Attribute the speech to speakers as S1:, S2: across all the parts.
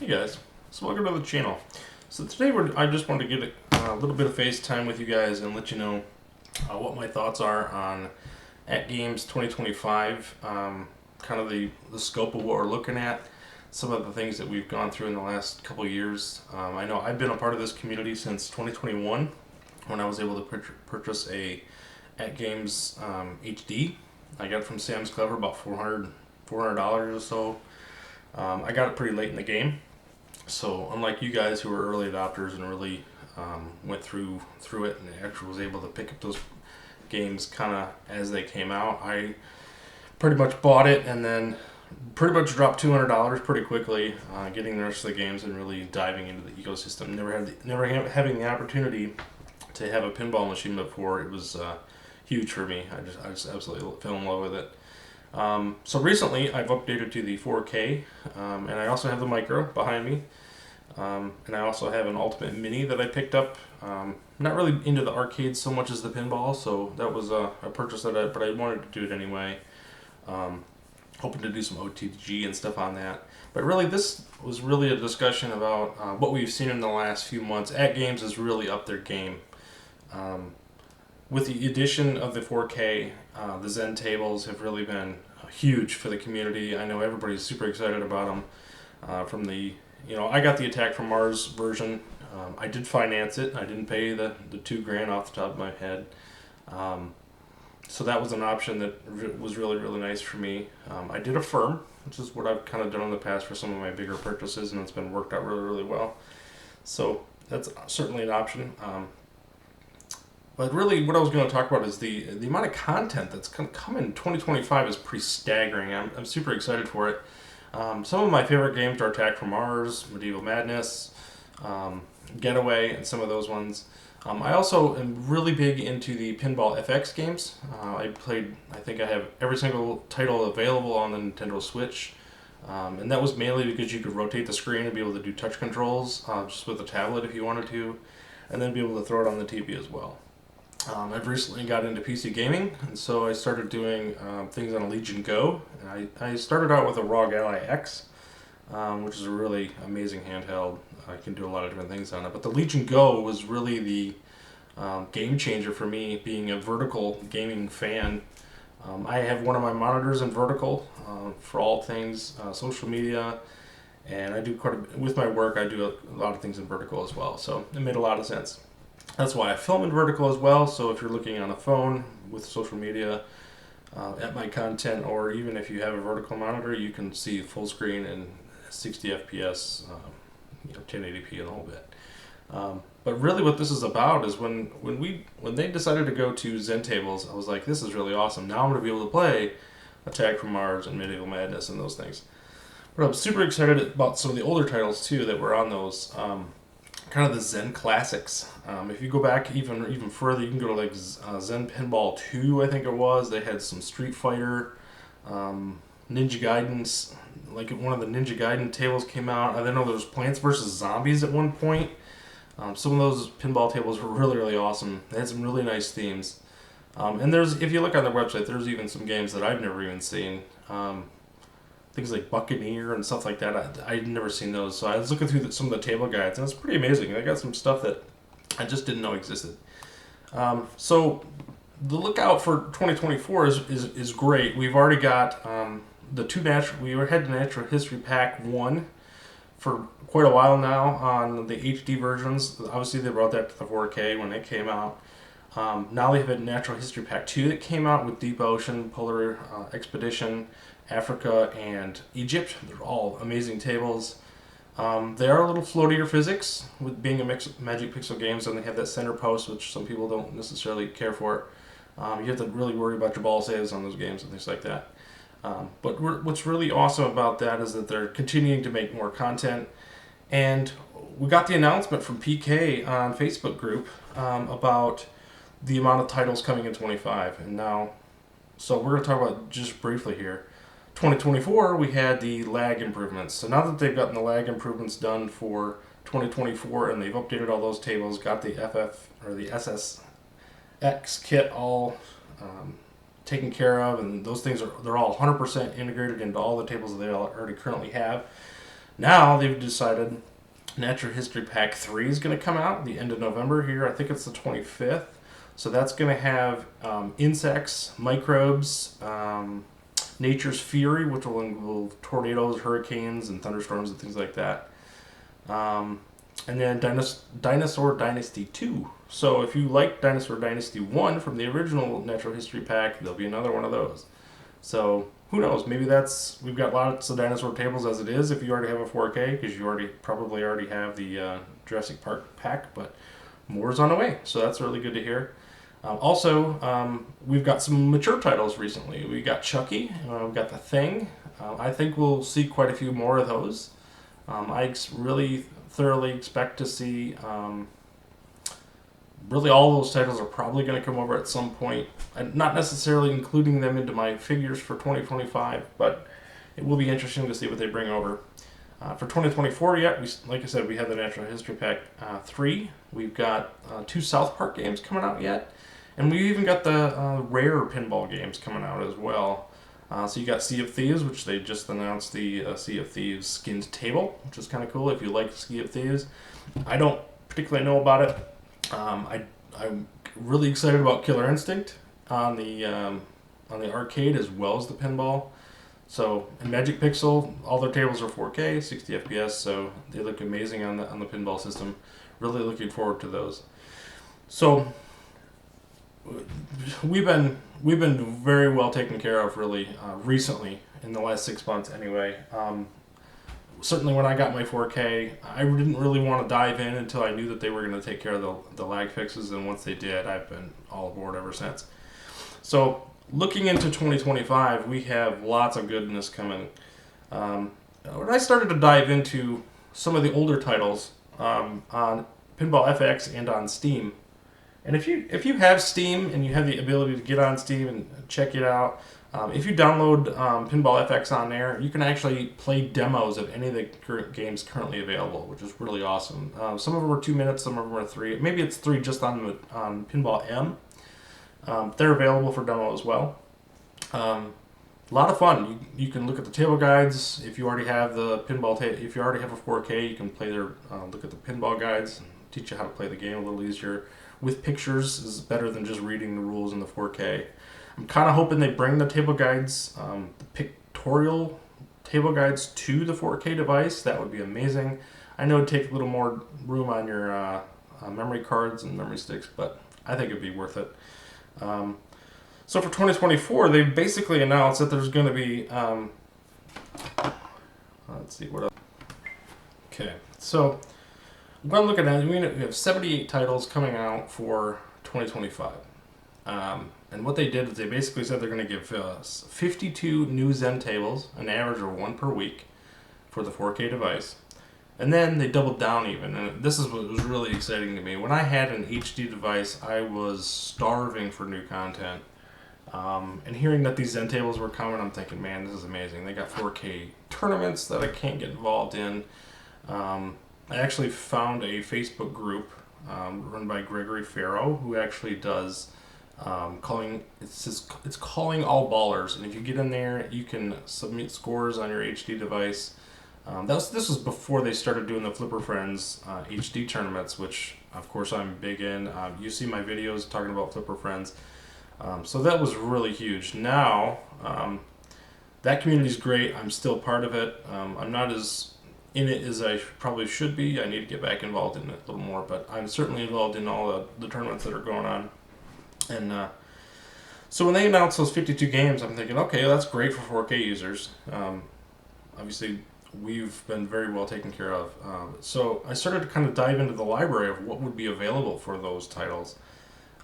S1: Hey guys, so welcome to the channel. So today I just wanted to get a little bit of FaceTime with you guys and let you know what my thoughts are on AtGames 2025, kind of the scope of what we're looking at, some of the things that we've gone through in the last couple of years. I know I've been a part of this community since 2021 when I was able to purchase a AtGames HD. I got it from Sam's Club for about $400 or so. I got it pretty late in the game, so unlike you guys who were early adopters and really went through it and actually was able to pick up those games kind of as they came out, I pretty much bought it and then pretty much dropped $200 pretty quickly, getting the rest of the games and really diving into the ecosystem. Never having the opportunity to have a pinball machine before, it was huge for me. I just absolutely fell in love with it. So recently I've updated to the 4K, and I also have the micro behind me, and I also have an Ultimate Mini that I picked up. Not really into the arcade so much as the pinball, so that was a purchase but I wanted to do it anyway. Hoping to do some OTG and stuff on that. But really, this was really a discussion about what we've seen in the last few months. AtGames has really upped their game. With the addition of the 4K, the Zen tables have really been huge for the community. I know everybody's super excited about them. I got the Attack from Mars version. I did finance it. I didn't pay the $2,000 off the top of my head. So that was an option that was really, really nice for me. I did Affirm, which is what I've kind of done in the past for some of my bigger purchases, and it's been worked out really, really well. So that's certainly an option. But really, what I was going to talk about is the amount of content that's going to come in 2025 is pretty staggering. I'm super excited for it. Some of my favorite games are Attack from Mars, Medieval Madness, Getaway, and some of those ones. I also am really big into the Pinball FX games. I think I have every single title available on the Nintendo Switch. And that was mainly because you could rotate the screen and be able to do touch controls just with a tablet if you wanted to, and then be able to throw it on the TV as well. I've recently got into PC gaming, and so I started doing things on a Legion Go. And I started out with a ROG Ally X, which is a really amazing handheld. I can do a lot of different things on it. But the Legion Go was really the game changer for me, being a vertical gaming fan. I have one of my monitors in vertical for all things social media, and I do with my work, I do a lot of things in vertical as well. So it made a lot of sense. That's why I film in vertical as well, so if you're looking on a phone with social media at my content, or even if you have a vertical monitor, you can see full screen and 60 FPS, 1080p and the whole bit. But really what this is about is when they decided to go to Zen tables, I was like, this is really awesome. Now I'm going to be able to play Attack from Mars and Medieval Madness and those things. But I'm super excited about some of the older titles too that were on those. Kind of the Zen classics. If you go back even further, you can go to like Zen Pinball 2, I think it was. They had some Street Fighter, Ninja Gaiden, like one of the Ninja Gaiden tables came out. I know there was Plants vs. Zombies at one point. Some of those pinball tables were really, really awesome. They had some really nice themes. And if you look on their website, there's even some games that I've never even seen. Things like Buccaneer and stuff like that. I'd never seen those, so I was looking through some of the table guides, and it's pretty amazing. They got some stuff that I just didn't know existed. So the lookout for 2024 is great. We've already got we had the Natural History Pack 1 for quite a while now on the HD versions. Obviously, they brought that to the 4K when it came out. Now they have a Natural History Pack 2 that came out with Deep Ocean, Polar Expedition, Africa, and Egypt. They're all amazing tables. They are a little floatier physics, with being a mix of Magic Pixel games, and they have that center post, which some people don't necessarily care for. You have to really worry about your ball saves on those games and things like that. But what's really awesome about that is that they're continuing to make more content. And we got the announcement from PK on Facebook group about the amount of titles coming in 25. And now, so we're going to talk about just briefly here. 2024, we had the lag improvements. So now that they've gotten the lag improvements done for 2024 and they've updated all those tables, got the FF or the SSX kit all taken care of, and those things they're all 100% integrated into all the tables that they already currently have. Now they've decided Natural History Pack 3 is going to come out at the end of November here. I think it's the 25th. So that's going to have insects, microbes, Nature's Fury, which will involve tornadoes, hurricanes, and thunderstorms and things like that. And then Dinosaur Dynasty 2. So if you like Dinosaur Dynasty 1 from the original Natural History Pack, there'll be another one of those. So who knows? Maybe we've got lots of dinosaur tables as it is if you already have a 4K, because you probably already have the Jurassic Park pack, but more's on the way. So that's really good to hear. Also, we've got some mature titles recently. We got Chucky, we've got The Thing. I think we'll see quite a few more of those. I really thoroughly expect to see. Really, all those titles are probably going to come over at some point. I'm not necessarily including them into my figures for 2025, but it will be interesting to see what they bring over. For 2024, like I said, we have the Natural History Pack 3. We've got 2 South Park games coming out yet. And we even got the rare pinball games coming out as well. So you got Sea of Thieves, which they just announced the Sea of Thieves skinned table, which is kind of cool if you like Sea of Thieves. I don't particularly know about it. I'm really excited about Killer Instinct on the arcade as well as the pinball. So in Magic Pixel, all their tables are 4K, 60 FPS, so they look amazing on the pinball system. Really looking forward to those. So we've been very well taken care of really recently in the last 6 months anyway. Certainly when I got my 4K, I didn't really want to dive in until I knew that they were going to take care of the lag fixes, and once they did, I've been all aboard ever since. So looking into 2025, we have lots of goodness coming. When I started to dive into some of the older titles on Pinball FX and on Steam, and if you have Steam and you have the ability to get on Steam and check it out, if you download Pinball FX on there, you can actually play demos of any of the current games currently available, which is really awesome. Some of them are 2 minutes, some of them are 3. Maybe it's 3 just on Pinball M. They're available for demo as well. A lot of fun. You can look at the table guides. If you already have if you already have a 4K, you can look at the pinball guides and teach you how to play the game a little easier. With pictures is better than just reading the rules in the 4K. I'm kind of hoping they bring the table guides, the pictorial table guides to the 4K device. That would be amazing. I know it'd take a little more room on your memory cards and memory sticks, but I think it'd be worth it. So for 2024, they basically announced that there's going to be, let's see, what else? Okay, so what I'm looking at, we have 78 titles coming out for 2025. And what they did is they basically said they're going to give us 52 new Zen tables, an average of 1 per week, for the 4K device. And then they doubled down even, and this is what was really exciting to me. When I had an HD device, I was starving for new content. And hearing that these Zen tables were coming, I'm thinking, man, this is amazing. They got 4K tournaments that I can't get involved in. I actually found a Facebook group run by Gregory Farrow, who actually does it's calling all ballers, and if you get in there, you can submit scores on your HD device. This was before they started doing the Flipper Friends HD tournaments, which of course I'm big in. You see my videos talking about Flipper Friends, so that was really huge. Now that community's great. I'm still part of it. I'm not as in it as I probably should be. I need to get back involved in it a little more, but I'm certainly involved in all the tournaments that are going on. And so when they announced those 52 games, I'm thinking, okay, that's great for 4K users. Obviously, we've been very well taken care of. So I started to kind of dive into the library of what would be available for those titles.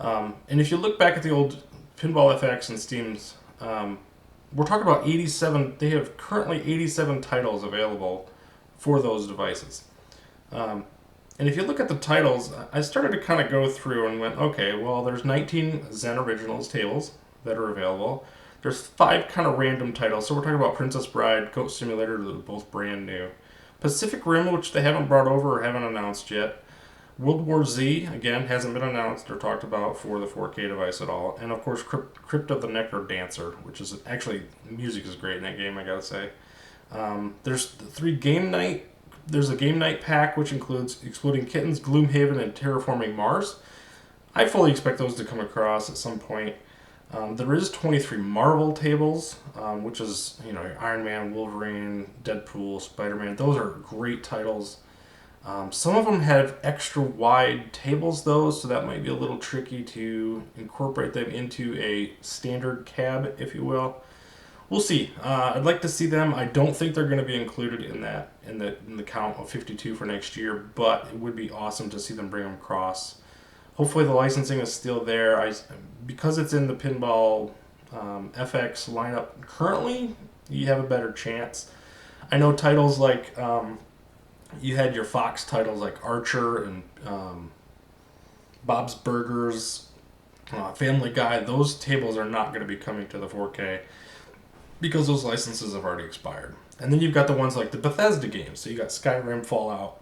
S1: And if you look back at the old Pinball FX and Steam's, we're talking about 87. They have currently 87 titles available for those devices. And if you look at the titles, I started to kind of go through and went, okay, well, there's 19 Zen Originals tables that are available. There's 5 kind of random titles. So we're talking about Princess Bride, Goat Simulator, they're both brand new. Pacific Rim, which they haven't brought over or haven't announced yet. World War Z, again, hasn't been announced or talked about for the 4K device at all. And of course, Crypt of the Necro Dancer, which is actually, music is great in that game, I gotta say. There's There's a game night pack which includes Exploding Kittens, Gloomhaven, and Terraforming Mars. I fully expect those to come across at some point. There is 23 Marvel tables, which is Iron Man, Wolverine, Deadpool, Spider-Man. Those are great titles. Some of them have extra wide tables though, so that might be a little tricky to incorporate them into a standard cab, if you will. We'll see. I'd like to see them. I don't think they're going to be included in the count of 52 for next year, but it would be awesome to see them bring them across. Hopefully the licensing is still there. Because it's in the Pinball FX lineup currently, you have a better chance. I know titles like you had your Fox titles like Archer and Bob's Burgers, Family Guy. Those tables are not going to be coming to the 4K because those licenses have already expired. And then you've got the ones like the Bethesda games. So you got Skyrim, Fallout,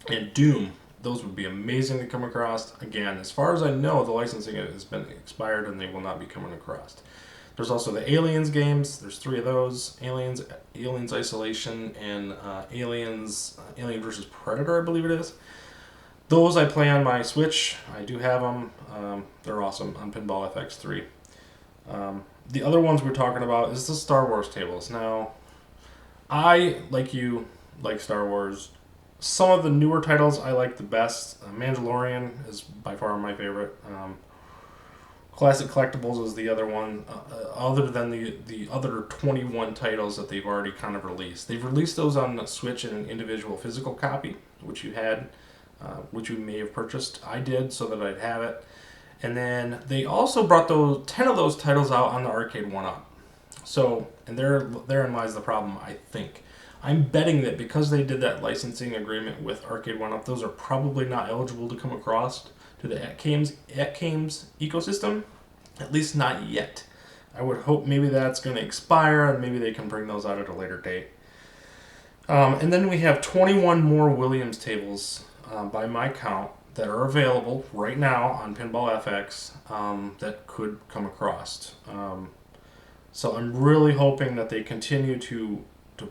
S1: and Doom. Those would be amazing to come across. Again, as far as I know, the licensing has been expired and they will not be coming across. There's also the Aliens games. There's 3 of those. Aliens Isolation, and Alien vs. Predator, I believe it is. Those I play on my Switch. I do have them. They're awesome on Pinball FX3. The other ones we're talking about is the Star Wars tables. Now, I, like you, like Star Wars. Some of the newer titles I like the best. Mandalorian is by far my favorite. Classic Collectibles is the other one, other than the other 21 titles that they've already kind of released. They've released those on the Switch in an individual physical copy, which you had, which you may have purchased. I did, so that I'd have it. And then they also brought 10 of those titles out on the Arcade 1-Up. So, and therein lies the problem, I think. I'm betting that because they did that licensing agreement with Arcade 1-Up, those are probably not eligible to come across to the AtGames ecosystem, at least not yet. I would hope maybe that's going to expire and maybe they can bring those out at a later date. And then we have 21 more Williams tables by my count that are available right now on Pinball FX that could come across. So I'm really hoping that they continue to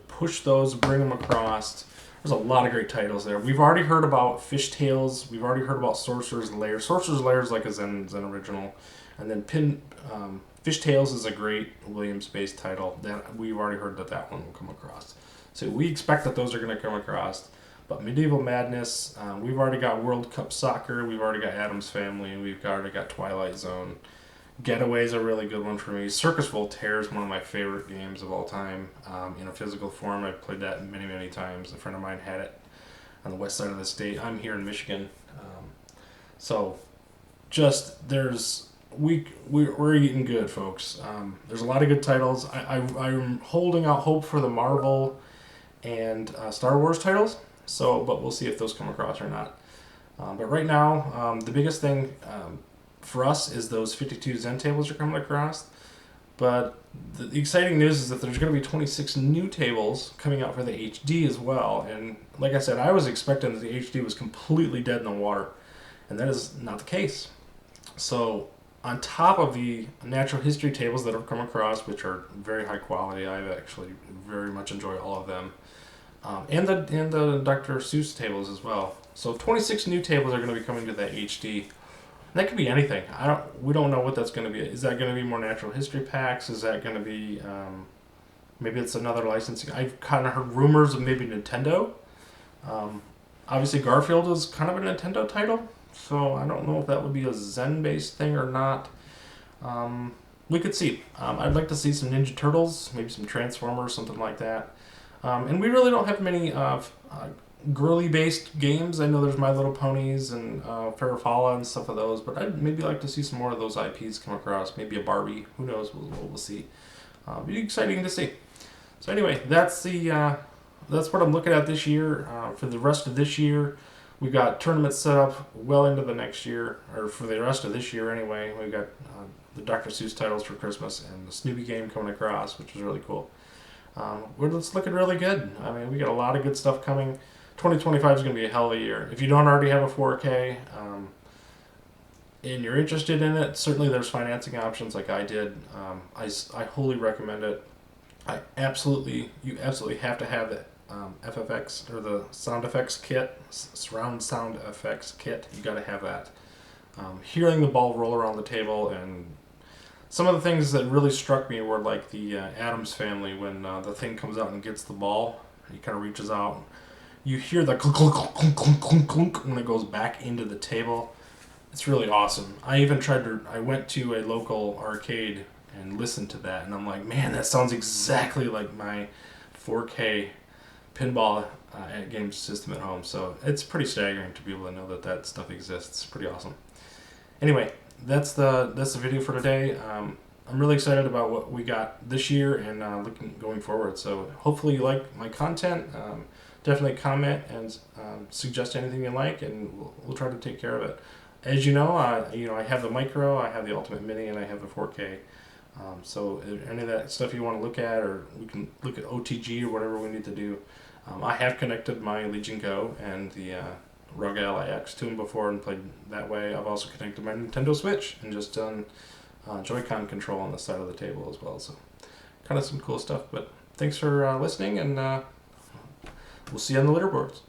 S1: push those, bring them across. There's a lot of great titles there. We've already heard about Fishtails. We've already heard about Sorcerer's Lair. Sorcerer's Lair is like a Zen original. And then Fishtails is a great Williams-based title. That we've already heard that one will come across. So we expect that those are going to come across. But Medieval Madness, we've already got World Cup Soccer. We've already got Addams Family. We've already got Twilight Zone. Getaway is a really good one for me. Circus Voltaire is one of my favorite games of all time in a physical form. I've played that many, many times. A friend of mine had it on the west side of the state. I'm here in Michigan. So just we're eating good, folks. There's a lot of good titles. I'm holding out hope for the Marvel and Star Wars titles. But we'll see if those come across or not. But right now, the biggest thing for us is those 52 Zen tables are coming across. But the exciting news is that there's going to be 26 new tables coming out for the HD as well. And like I said, I was expecting that the HD was completely dead in the water. And that is not the case. So on top of the natural history tables that have come across, which are very high quality, I actually very much enjoy all of them. And the Dr. Seuss tables as well. So 26 new tables are going to be coming to that HD. That could be anything. We don't know what that's going to be. Is that going to be more natural history packs? Is that going to be maybe it's another licensing? I've kind of heard rumors of maybe Nintendo. Obviously, Garfield is kind of a Nintendo title, so I don't know if that would be a Zen-based thing or not. We could see. I'd like to see some Ninja Turtles, maybe some Transformers, something like that. And we really don't have many girly-based games. I know there's My Little Ponies and Farfalla and stuff of those, but I'd maybe like to see some more of those IPs come across. Maybe a Barbie. Who knows? We'll see. It'll be exciting to see. So anyway, that's what I'm looking at this year. For the rest of this year, we've got tournaments set up well into the next year, or for the rest of this year anyway. We've got the Dr. Seuss titles for Christmas and the Snoopy game coming across, which is really cool. It's looking really good. I mean, we got a lot of good stuff coming. 2025 is going to be a hell of a year. If you don't already have a 4K and you're interested in it, certainly there's financing options like I did. I wholly recommend it. You absolutely have to have that FFX or the sound effects kit, surround sound effects kit. You got to have that. Hearing the ball roll around the table, and some of the things that really struck me were like the Addams Family when the thing comes out and gets the ball. He kind of reaches out. You hear the clunk, clunk, clunk, clunk, clunk, clunk when it goes back into the table. It's really awesome. I went to a local arcade and listened to that, and I'm like, man, that sounds exactly like my 4K pinball at games system at home. So it's pretty staggering to be able to know that that stuff exists. It's pretty awesome. Anyway, that's the video for today. I'm really excited about what we got this year and looking going forward. So hopefully you like my content. Definitely comment and suggest anything you like, and we'll try to take care of it. As you know, I have the micro, I have the Ultimate Mini, and I have the 4K. So if any of that stuff you want to look at, or we can look at OTG or whatever we need to do. I have connected my Legion Go and the ROG Ally X to them before and played that way. I've also connected my Nintendo Switch and just done Joy-Con control on the side of the table as well. So kind of some cool stuff. But thanks for listening, and we'll see you on the leaderboards.